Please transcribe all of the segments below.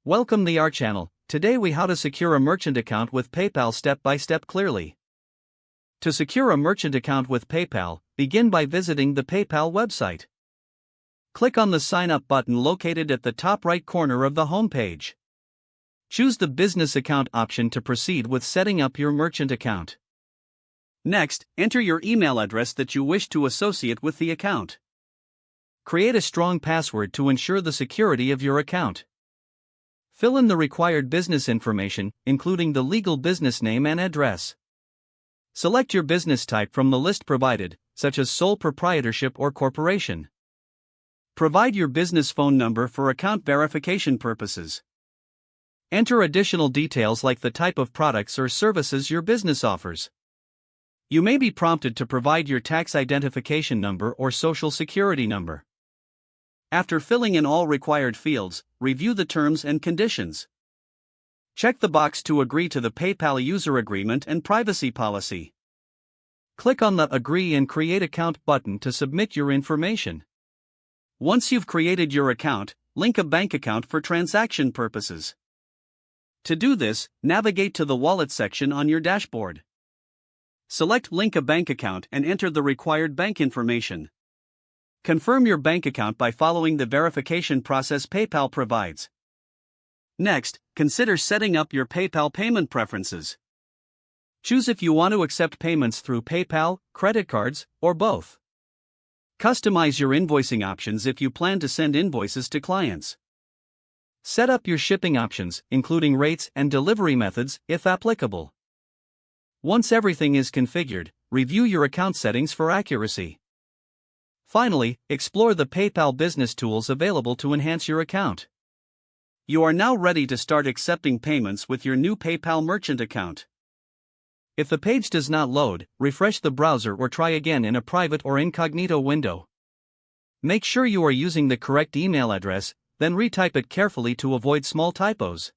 Welcome to our channel. Today we how to secure a merchant account with PayPal step by step clearly. To secure a merchant account with PayPal, begin by visiting the PayPal website. Click on the sign up button located at the top right corner of the home page. Choose the business account option to proceed with setting up your merchant account. Next, enter your email address that you wish to associate with the account. Create a strong password to ensure the security of your account. Fill in the required business information, including the legal business name and address. Select your business type from the list provided, such as sole proprietorship or corporation. Provide your business phone number for account verification purposes. Enter additional details like the type of products or services your business offers. You may be prompted to provide your tax identification number or social security number. After filling in all required fields, review the terms and conditions. Check the box to agree to the PayPal user agreement and privacy policy. Click on the Agree and Create Account button to submit your information. Once you've created your account, link a bank account for transaction purposes. To do this, navigate to the Wallet section on your dashboard. Select Link a bank account and enter the required bank information. Confirm your bank account by following the verification process PayPal provides. Next, consider setting up your PayPal payment preferences. Choose if you want to accept payments through PayPal, credit cards, or both. Customize your invoicing options if you plan to send invoices to clients. Set up your shipping options, including rates and delivery methods, if applicable. Once everything is configured, review your account settings for accuracy. Finally, explore the PayPal business tools available to enhance your account. You are now ready to start accepting payments with your new PayPal merchant account. If the page does not load, refresh the browser or try again in a private or incognito window. Make sure you are using the correct email address, then retype it carefully to avoid small typos.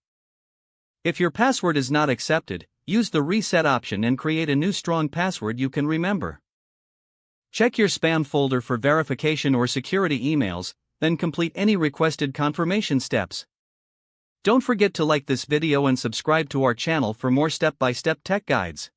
If your password is not accepted, use the reset option and create a new strong password you can remember. Check your spam folder for verification or security emails, then complete any requested confirmation steps. Don't forget to like this video and subscribe to our channel for more step-by-step tech guides.